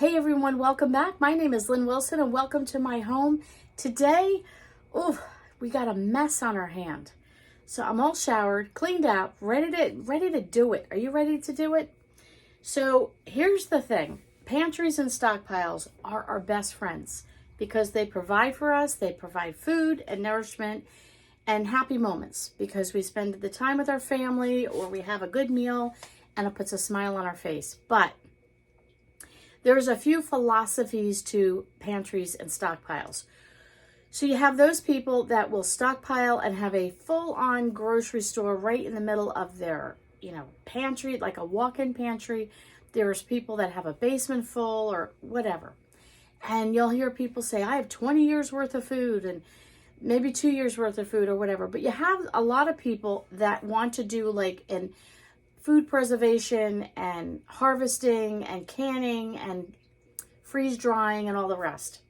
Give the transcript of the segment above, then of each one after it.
Hey everyone, welcome back. My name is Lynn Wilson and welcome to my home. Today, we got a mess on our hand. So I'm all showered, cleaned up, ready to do it. Are you ready to do it? So here's the thing. Pantries and stockpiles are our best friends because they provide for us. They provide food and nourishment and happy moments because we spend the time with our family or we have a good meal and it puts a smile on our face. But there's a few philosophies to pantries and stockpiles. So you have those people that will stockpile and have a full-on grocery store right in the middle of their, pantry, like a walk-in pantry. There's people that have a basement full or whatever. And you'll hear people say, I have 20 years worth of food and maybe 2 years worth of food or whatever. But you have a lot of people that want to do like an food preservation and harvesting and canning and freeze drying and all the rest.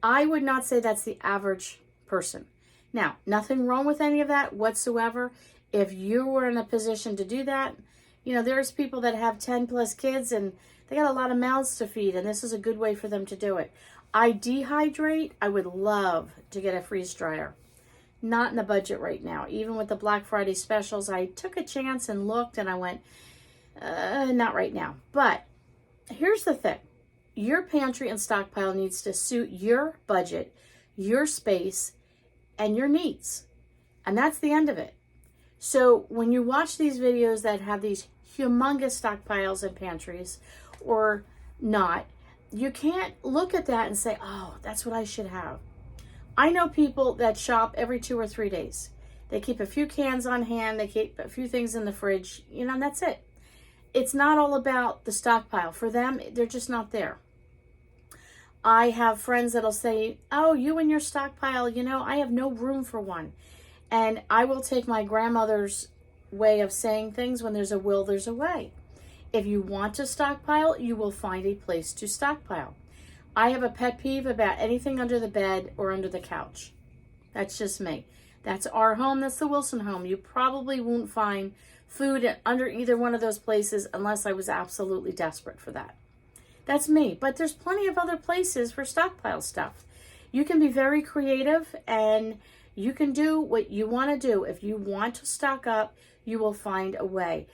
I would not say that's the average person. Now, nothing wrong with any of that whatsoever. If you were in a position to do that, there's people that have 10 plus kids and they got a lot of mouths to feed, and this is a good way for them to do it. I dehydrate. I would love to get a freeze dryer. Not in the budget right now. Even with the Black Friday specials, I took a chance and looked and I went, not right now. But here's the thing. Your pantry and stockpile needs to suit your budget, your space, and your needs. And that's the end of it. So when you watch these videos that have these humongous stockpiles and pantries or not, you can't look at that and say, oh, that's what I should have. I know people that shop every 2 or 3 days. They keep a few cans on hand. They keep a few things in the fridge, and that's it. It's not all about the stockpile. For them, they're just not there. I have friends that'll say, oh, you and your stockpile, I have no room for one. And I will take my grandmother's way of saying things, when there's a will, there's a way. If you want to stockpile, you will find a place to stockpile. I have a pet peeve about anything under the bed or under the couch. That's just me. That's our home. That's the Wilson home. You probably won't find food under either one of those places unless I was absolutely desperate for that. That's me. But there's plenty of other places for stockpile stuff. You can be very creative and you can do what you want to do. If you want to stock up, you will find a way.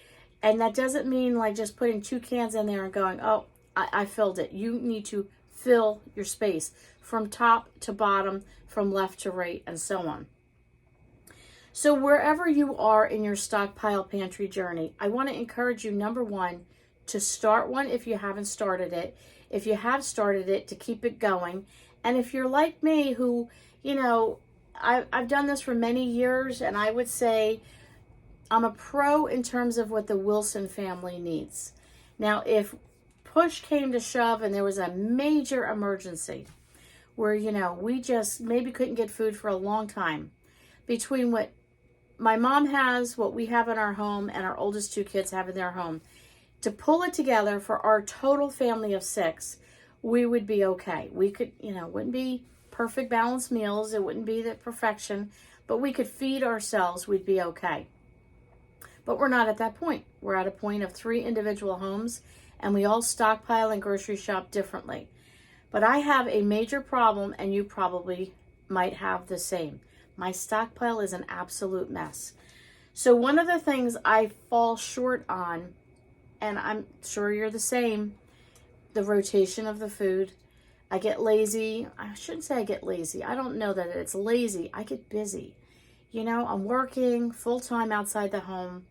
And that doesn't mean like just putting 2 cans in there and going, oh, I filled it. You need to fill your space from top to bottom, from left to right, and so on. So wherever you are in your stockpile pantry journey, I want to encourage you, number one, to start one if you haven't started it. If you have started it, to keep it going. And if you're like me who, I've done this for many years, and I would say I'm a pro in terms of what the Wilson family needs. Now, if push came to shove and there was a major emergency where, we just maybe couldn't get food for a long time, between what my mom has, what we have in our home, and our oldest 2 kids have in their home, to pull it together for our total family of 6, we would be okay. We could, it wouldn't be perfect balanced meals. It wouldn't be the perfection, but we could feed ourselves. We'd be okay. But we're not at that point. We're at a point of 3 individual homes, and we all stockpile and grocery shop differently. But I have a major problem, and you probably might have the same. My stockpile is an absolute mess. So one of the things I fall short on, and I'm sure you're the same, the rotation of the food. I get lazy. I shouldn't say I get lazy. I don't know that it's lazy. I get busy. I'm working full-time outside the home,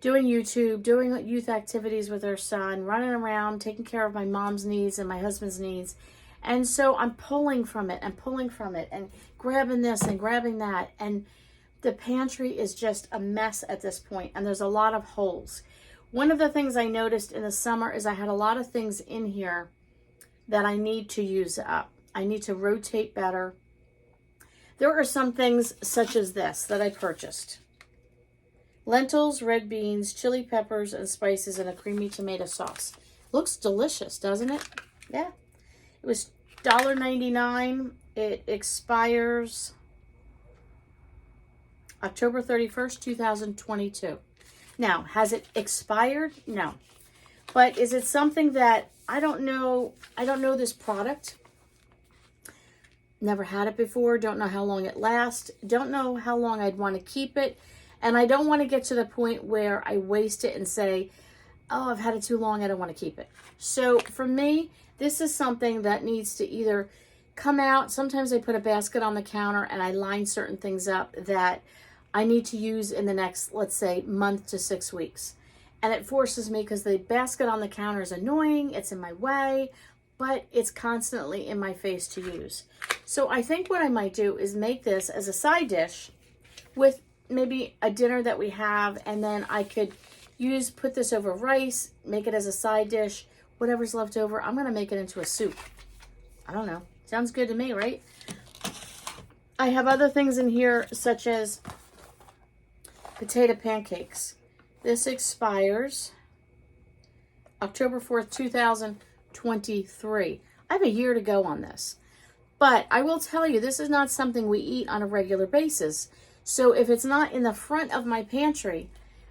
doing YouTube, doing youth activities with our son, running around, taking care of my mom's needs and my husband's needs. And so I'm pulling from it and grabbing this and grabbing that. And the pantry is just a mess at this point, and there's a lot of holes. One of the things I noticed in the summer is I had a lot of things in here that I need to use up. I need to rotate better. There are some things such as this that I purchased. Lentils, red beans, chili peppers, and spices, and a creamy tomato sauce. Looks delicious, doesn't it? Yeah. It was $1.99. It expires October 31st, 2022. Now, has it expired? No. But is it something that I don't know this product. Never had it before. Don't know how long it lasts. Don't know how long I'd want to keep it. And I don't want to get to the point where I waste it and say, oh, I've had it too long, I don't want to keep it. So for me, this is something that needs to either come out. Sometimes I put a basket on the counter and I line certain things up that I need to use in the next, let's say, month to 6 weeks. And it forces me, because the basket on the counter is annoying, it's in my way, but it's constantly in my face to use. So I think what I might do is make this as a side dish with maybe a dinner that we have, and then I could put this over rice, make it as a side dish, whatever's left over. I'm going to make it into a soup. I don't know. Sounds good to me, right? I have other things in here, such as potato pancakes. This expires October 4th, 2023. I have a year to go on this. But I will tell you, this is not something we eat on a regular basis. So if it's not in the front of my pantry,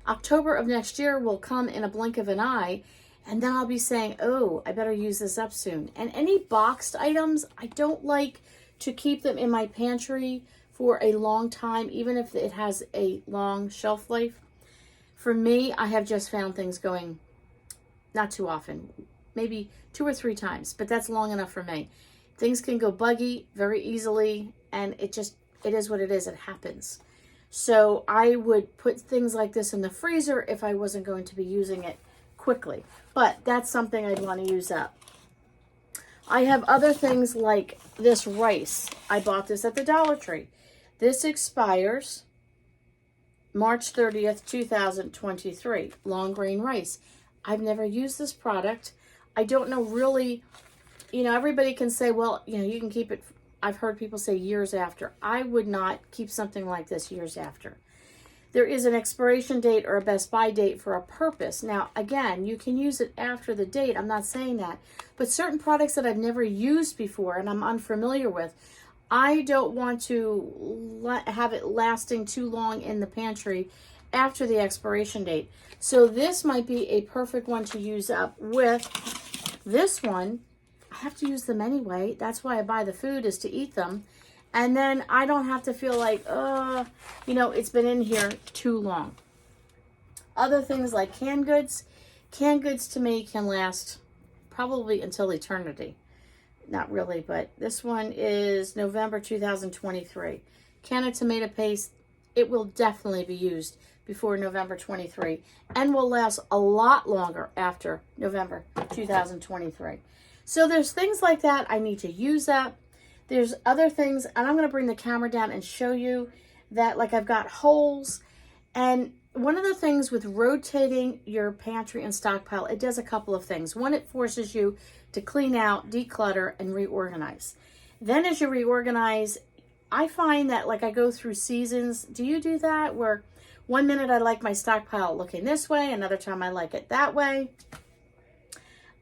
October of next year will come in a blink of an eye, and then I'll be saying, oh, I better use this up soon. And any boxed items, I don't like to keep them in my pantry for a long time, even if it has a long shelf life. For me, I have just found things going, not too often, maybe 2 or 3 times, but that's long enough for me. Things can go buggy very easily, and it is what it is. It happens. So I would put things like this in the freezer if I wasn't going to be using it quickly. But that's something I'd want to use up. I have other things like this rice. I bought this at the Dollar Tree. This expires March 30th, 2023. Long grain rice. I've never used this product. I don't know really, everybody can say, well, you can keep it. I've heard people say years after. I would not keep something like this years after. There is an expiration date or a best by date for a purpose. Now, again, you can use it after the date. I'm not saying that. But certain products that I've never used before and I'm unfamiliar with, I don't want to have it lasting too long in the pantry after the expiration date. So this might be a perfect one to use up with this one. I have to use them anyway. That's why I buy the food, is to eat them. And then I don't have to feel like, it's been in here too long. Other things like canned goods. Canned goods to me can last probably until eternity. Not really, but this one is November 2023. Can of tomato paste, it will definitely be used before November 23 and will last a lot longer after November 2023. So there's things like that I need to use up. There's other things, and I'm going to bring the camera down and show you that, like, I've got holes. And one of the things with rotating your pantry and stockpile, it does a couple of things. One, it forces you to clean out, declutter, and reorganize. Then as you reorganize, I find that, like, I go through seasons. Do you do that? Where one minute I like my stockpile looking this way, another time I like it that way.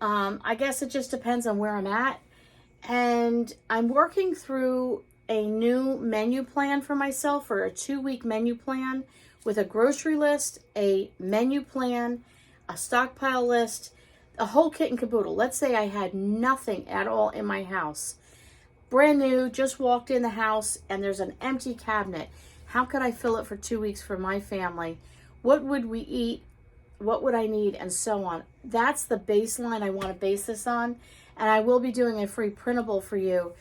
I guess it just depends on where I'm at. And I'm working through a new menu plan for myself, for a 2-week menu plan with a grocery list, a menu plan, a stockpile list, a whole kit and caboodle. Let's say I had nothing at all in my house. Brand new, just walked in the house and there's an empty cabinet. How could I fill it for 2 weeks for my family? What would we eat? What would I need? And so on. That's the baseline I want to base this on. And I will be doing a free printable for you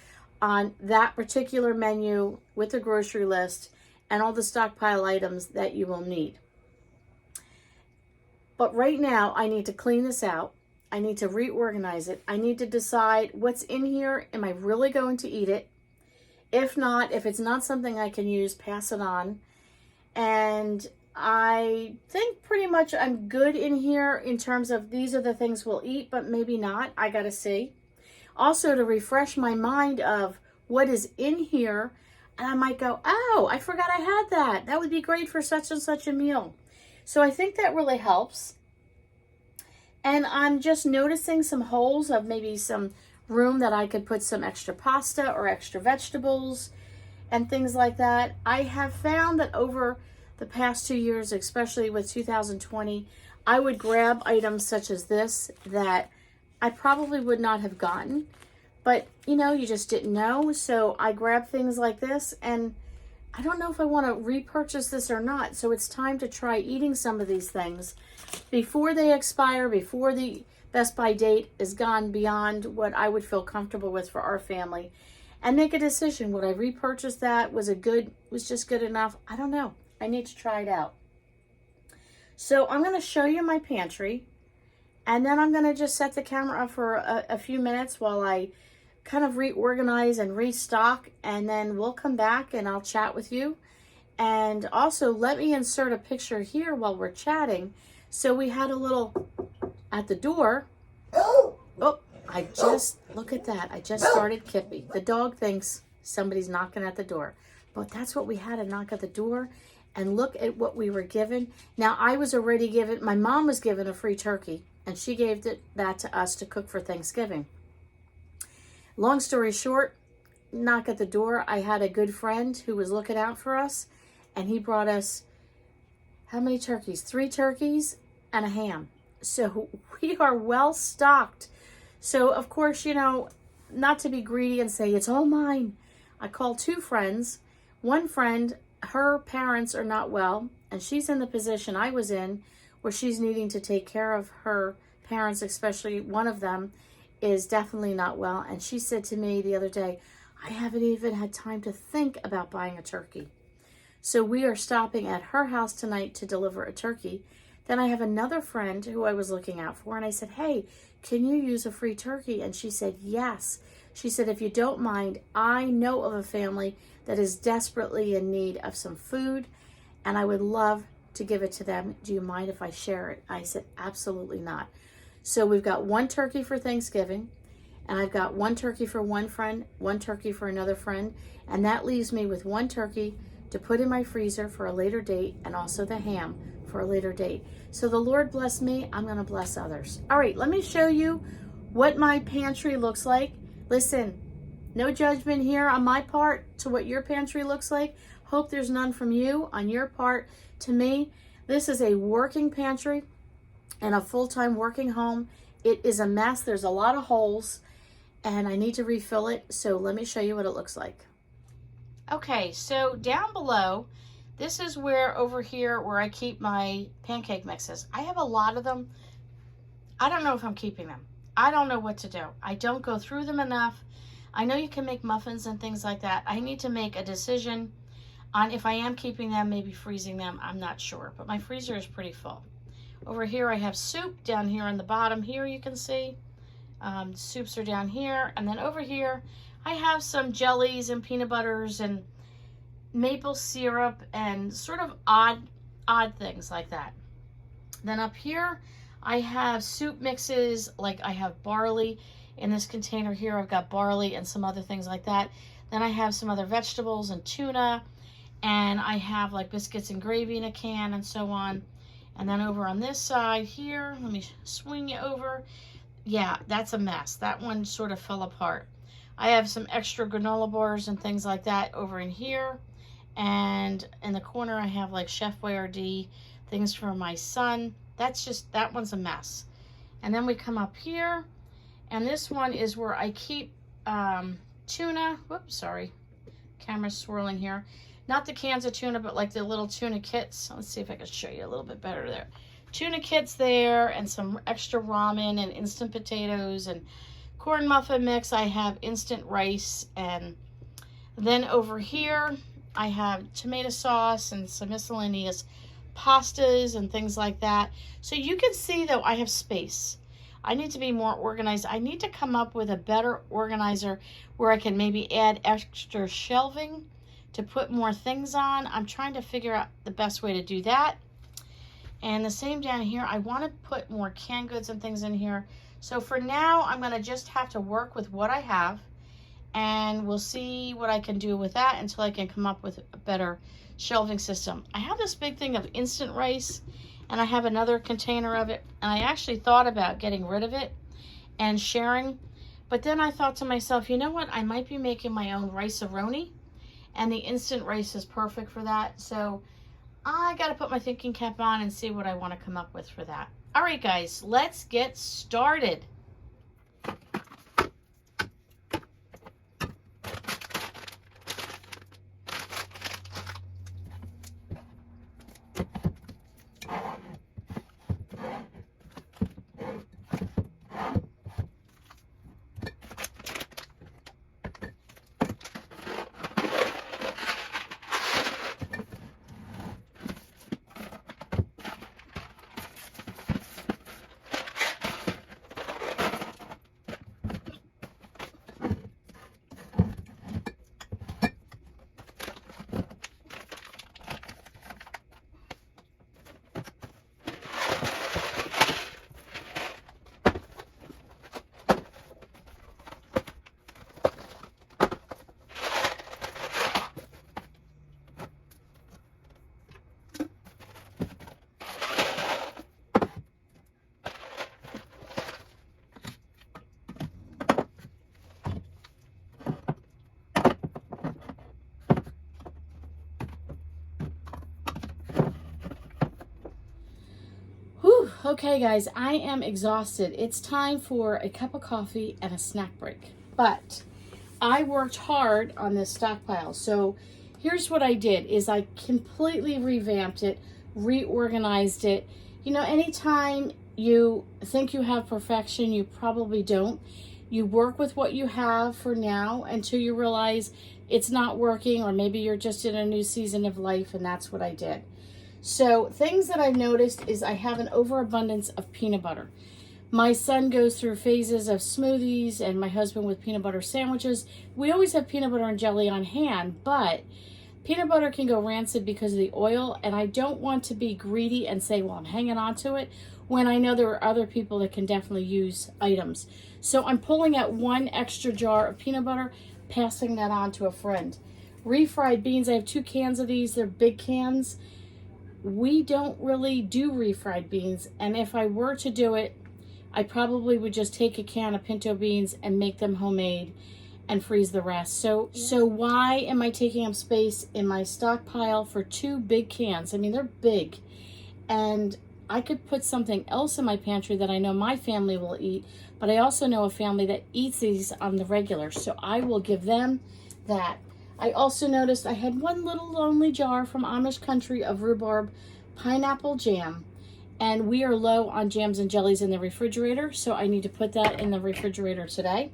on that particular menu with the grocery list and all the stockpile items that you will need. But right now, I need to clean this out. I need to reorganize it. I need to decide what's in here. Am I really going to eat it? If not, if it's not something I can use, pass it on. And I think pretty much I'm good in here in terms of these are the things we'll eat, but maybe not. I got to see. Also, to refresh my mind of what is in here, and I might go, oh, I forgot I had that. That would be great for such and such a meal. So I think that really helps. And I'm just noticing some holes of maybe some room that I could put some extra pasta or extra vegetables and things like that. I have found that over the past 2 years, especially with 2020, I would grab items such as this that I probably would not have gotten. But, you know, you just didn't know. So I grabbed things like this, and I don't know if I want to repurchase this or not. So it's time to try eating some of these things before they expire, before the Best By date is gone beyond what I would feel comfortable with for our family, and make a decision. Would I repurchase that? Was just good enough? I don't know. I need to try it out. So I'm going to show you my pantry, and then I'm going to just set the camera up for a few minutes while I kind of reorganize and restock, and then we'll come back and I'll chat with you. And also, let me insert a picture here while we're chatting. So we had a little at the door. Oh, look at that. I just started Kippy. The dog thinks somebody's knocking at the door. But that's what we had, a knock at the door. And look at what we were given. Now, I was already given, my mom was given a free turkey, and she gave that to us to cook for Thanksgiving. Long story short, knock at the door. I had a good friend who was looking out for us, and he brought us, how many turkeys? 3 turkeys and a ham. So we are well stocked. So, of course, you know, not to be greedy and say, it's all mine. I called 2 friends. One friend, her parents are not well, and she's in the position I was in where she's needing to take care of her parents, especially one of them is definitely not well. And she said to me the other day, I haven't even had time to think about buying a turkey. So we are stopping at her house tonight to deliver a turkey. Then I have another friend who I was looking out for, and I said, hey, can you use a free turkey? And she said, yes. She said, if you don't mind, I know of a family that is desperately in need of some food, and I would love to give it to them. Do you mind if I share it? I said, absolutely not. So we've got 1 turkey for Thanksgiving, and I've got 1 turkey for one friend, 1 turkey for another friend, and that leaves me with 1 turkey to put in my freezer for a later date, and also the ham for a later date. So the Lord bless me, I'm going to bless others. All right, let me show you what my pantry looks like. Listen, no judgment here on my part to what your pantry looks like. Hope there's none from you on your part to me. This is a working pantry and a full-time working home. It is a mess. There's a lot of holes, and I need to refill it. So let me show you what it looks like. Okay, so down below, this is where over here where I keep my pancake mixes. I have a lot of them. I don't know if I'm keeping them. I don't know what to do. I don't go through them enough. I know you can make muffins and things like that. I need to make a decision on if I am keeping them, maybe freezing them. I'm not sure, but my freezer is pretty full. Over here I have soup down here on the bottom here, you can see. Soups are down here. And then over here I have some jellies and peanut butters and maple syrup and sort of odd things like that. Then up here I have soup mixes, like I have barley in this container here. I've got barley and some other things like that. Then I have some other vegetables and tuna, and I have like biscuits and gravy in a can and so on. And then over on this side here, let me swing you over. Yeah, that's a mess. That one sort of fell apart. I have some extra granola bars and things like that over in here. And in the corner I have like Chef Boyardee, things for my son. That one's a mess. And then we come up here, and this one is where I keep tuna. Whoops, sorry. Camera's swirling here. Not the cans of tuna, but like the little tuna kits. Let's see if I can show you a little bit better there. Tuna kits there, and some extra ramen and instant potatoes and corn muffin mix. I have instant rice, and then over here I have tomato sauce and some miscellaneous pastas and things like that. So you can see though I have space. I need to be more organized. I need to come up with a better organizer where I can maybe add extra shelving to put more things on. I'm trying to figure out the best way to do that. And the same down here, I want to put more canned goods and things in here. So for now, I'm going to just have to work with what I have, and we'll see what I can do with that until I can come up with a better shelving system. I have this big thing of instant rice, and I have another container of it, and I actually thought about getting rid of it and sharing, but then I thought to myself, you know what, I might be making my own rice-a-roni, and the instant rice is perfect for that. So I got to put my thinking cap on and see what I want to come up with for that. All right, guys, let's get started. Okay guys, I am exhausted. It's time for a cup of coffee and a snack break. But I worked hard on this stockpile. So here's what I did is I completely revamped it, reorganized it. You know, anytime you think you have perfection, you probably don't. You work with what you have for now until you realize it's not working, or maybe you're just in a new season of life, and that's what I did. So things that I've noticed is I have an overabundance of peanut butter. My son goes through phases of smoothies, and my husband with peanut butter sandwiches. We always have peanut butter and jelly on hand, but peanut butter can go rancid because of the oil, and I don't want to be greedy and say, well, I'm hanging on to it, when I know there are other people that can definitely use items. So I'm pulling out one extra jar of peanut butter, passing that on to a friend. Refried beans, I have 2 cans of these. They're big cans. We don't really do refried beans, and if I were to do it, I probably would just take a can of pinto beans and make them homemade and freeze the rest. So why am I taking up space in my stockpile for 2 big cans? I mean, they're big, and I could put something else in my pantry that I know my family will eat, but I also know a family that eats these on the regular, so I will give them that. I also noticed I had one little lonely jar from Amish Country of rhubarb pineapple jam, and we are low on jams and jellies in the refrigerator, so I need to put that in the refrigerator today.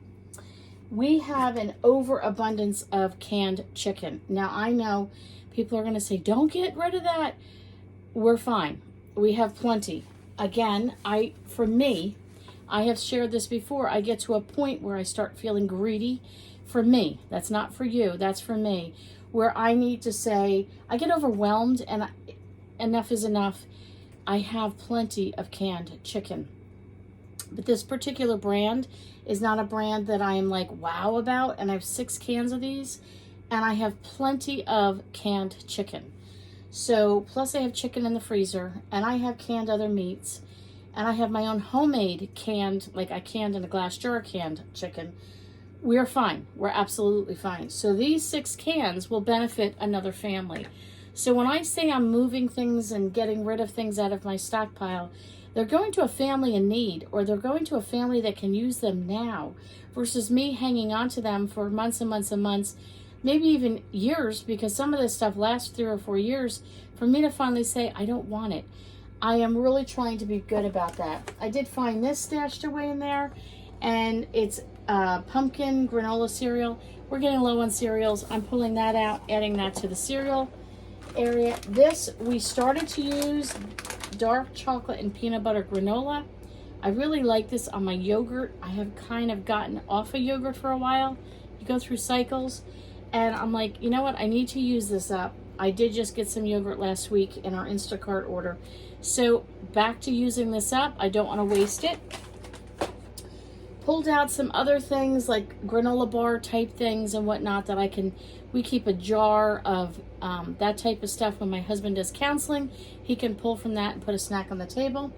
We have an overabundance of canned chicken. Now, I know people are going to say, don't get rid of that. We're fine. We have plenty. Again, for me, I have shared this before, I get to a point where I start feeling greedy. For me, that's not for you, that's for me, where I need to say, I get overwhelmed and enough is enough. I have plenty of canned chicken. But this particular brand is not a brand that I am like wow about, and I have 6 cans of these, and I have plenty of canned chicken. So, plus I have chicken in the freezer, and I have canned other meats, and I have my own homemade canned, like I canned in a glass jar canned chicken. We're fine. We're absolutely fine. So these 6 cans will benefit another family. So when I say I'm moving things and getting rid of things out of my stockpile, they're going to a family in need, or they're going to a family that can use them now, versus me hanging on to them for months and months and months, maybe even years, because some of this stuff lasts 3 or 4 years, for me to finally say, I don't want it. I am really trying to be good about that. I did find this stashed away in there, and it's pumpkin granola cereal. We're getting low on cereals. I'm pulling that out, adding that to the cereal area. This, we started to use dark chocolate and peanut butter granola. I really like this on my yogurt. I have kind of gotten off of yogurt for a while. You go through cycles, and I'm like, you know what? I need to use this up. I did just get some yogurt last week in our Instacart order. So back to using this up. I don't want to waste it. Pulled out some other things like granola bar type things and whatnot that we keep a jar of that type of stuff. When my husband does counseling, he can pull from that and put a snack on the table.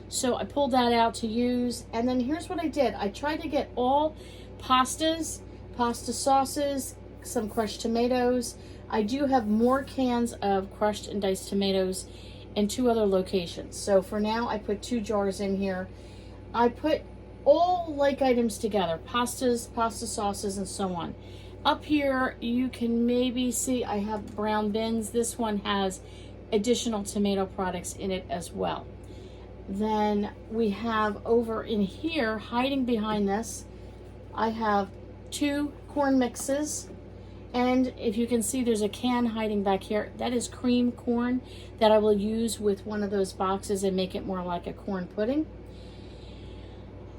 So I pulled that out to use. And then here's what I did. I tried to get all pastas, pasta sauces, some crushed tomatoes. I do have more cans of crushed and diced tomatoes in 2 other locations. So for now, I put 2 jars in here. I put all like items together, pastas, pasta sauces, and so on. Up here, you can maybe see I have brown bins. This one has additional tomato products in it as well. Then we have over in here, hiding behind this, I have 2 corn mixes. And if you can see, there's a can hiding back here. That is cream corn that I will use with one of those boxes and make it more like a corn pudding.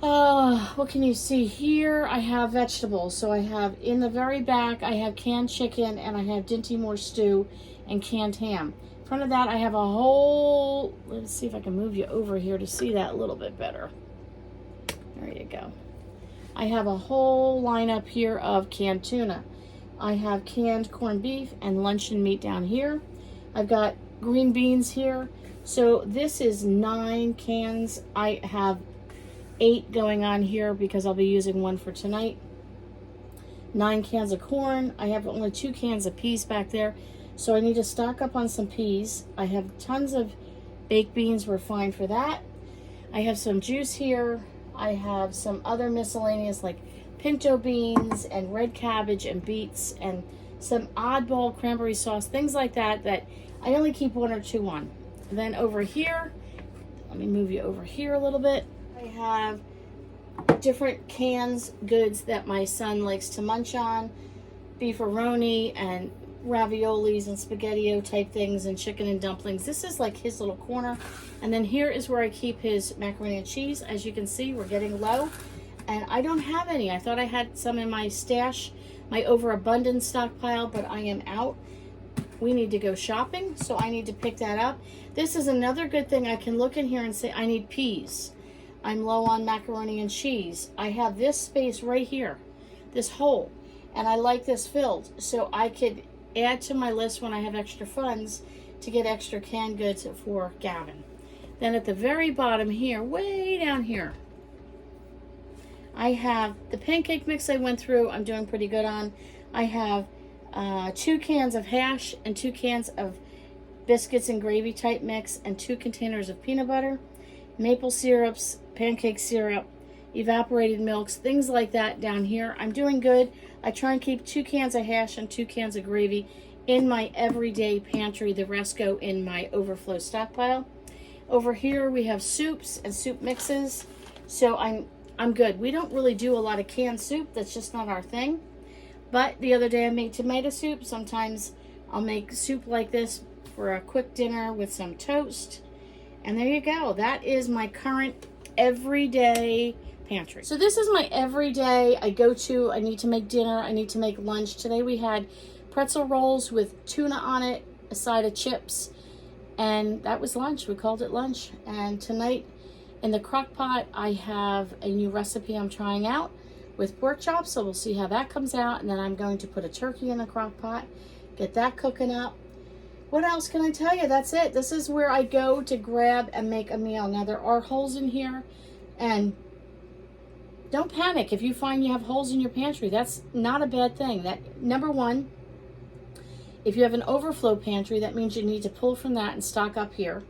What can you see here? I have vegetables. So I have in the very back, I have canned chicken, and I have Dinty Moore stew and canned ham. In front of that, I have a whole, let's see if I can move you over here to see that a little bit better. There you go. I have a whole lineup here of canned tuna. I have canned corned beef and luncheon meat down here. I've got green beans here. So this is 9 cans. I have 8 going on here because I'll be using 1 for tonight. 9 cans of corn. I have only 2 cans of peas back there, so I need to stock up on some peas. I have tons of baked beans. We're fine for that. I have some juice here. I have some other miscellaneous like pinto beans and red cabbage and beets and some oddball cranberry sauce, things like that that I only keep 1 or 2 on. And then over here, let me move you over here a little bit. I have different cans, goods that my son likes to munch on, beefaroni and raviolis and spaghetti-o type things and chicken and dumplings. This is like his little corner. And then here is where I keep his macaroni and cheese. As you can see, we're getting low and I don't have any. I thought I had some in my stash, my overabundant stockpile, but I am out. We need to go shopping, so I need to pick that up. This is another good thing. I can look in here and say I need peas. I'm low on macaroni and cheese. I have this space right here, this hole, and I like this filled, so I could add to my list when I have extra funds to get extra canned goods for Gavin. Then at the very bottom here, way down here, I have the pancake mix I went through. I'm doing pretty good on. I have 2 cans of hash and 2 cans of biscuits and gravy type mix and 2 containers of peanut butter, maple syrups, pancake syrup, evaporated milks, things like that down here. I'm doing good. I try and keep 2 cans of hash and 2 cans of gravy in my everyday pantry, the rest go in my overflow stockpile. Over here we have soups and soup mixes, so I'm good. We don't really do a lot of canned soup. That's just not our thing. But the other day I made tomato soup. Sometimes I'll make soup like this for a quick dinner with some toast. And there you go. That is my current everyday pantry. So this is my everyday. I need to make dinner. I need to make lunch. Today we had pretzel rolls with tuna on it, a side of chips, and that was lunch. We called it lunch. And tonight in the crock pot, I have a new recipe I'm trying out with pork chops, so we'll see how that comes out. And then I'm going to put a turkey in the crock pot, get that cooking up. What else can I tell you? That's it. This is where I go to grab and make a meal. Now there are holes in here, and don't panic if you find you have holes in your pantry. That's not a bad thing. That, number one, if you have an overflow pantry, that means you need to pull from that and stock up here,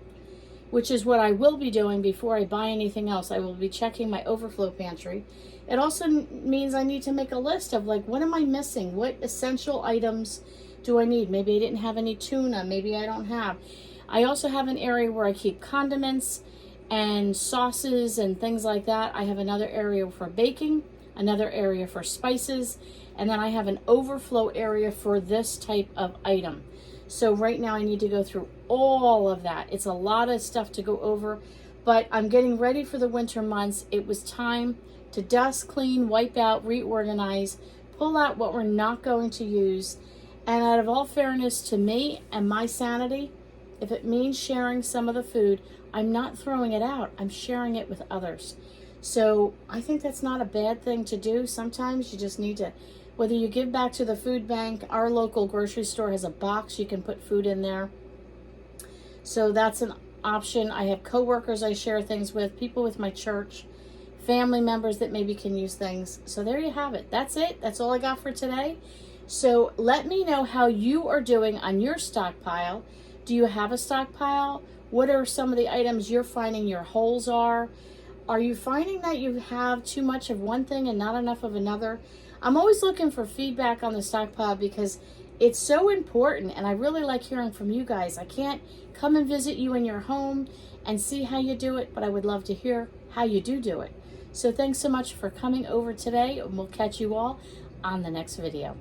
which is what I will be doing before I buy anything else. I will be checking my overflow pantry. It also means I need to make a list of like, what am I missing? What essential items do I need? Maybe I didn't have any tuna. Maybe I don't have. I also have an area where I keep condiments and sauces and things like that. I have another area for baking, another area for spices, and then I have an overflow area for this type of item. So right now I need to go through all of that. It's a lot of stuff to go over, but I'm getting ready for the winter months. It was time to dust, clean, wipe out, reorganize, pull out what we're not going to use. And out of all fairness to me and my sanity, if it means sharing some of the food, I'm not throwing it out. I'm sharing it with others. So I think that's not a bad thing to do. Sometimes you just need to, whether you give back to the food bank, our local grocery store has a box you can put food in there. So that's an option. I have coworkers I share things with, people with my church, family members that maybe can use things. So there you have it. That's it. That's all I got for today. So let me know how you are doing on your stockpile. Do you have a stockpile? What are some of the items you're finding your holes are? Are you finding that you have too much of one thing and not enough of another? I'm always looking for feedback on the stockpile because it's so important, and I really like hearing from you guys. I can't come and visit you in your home and see how you do it, but I would love to hear how you do it. So thanks so much for coming over today, and we'll catch you all on the next video.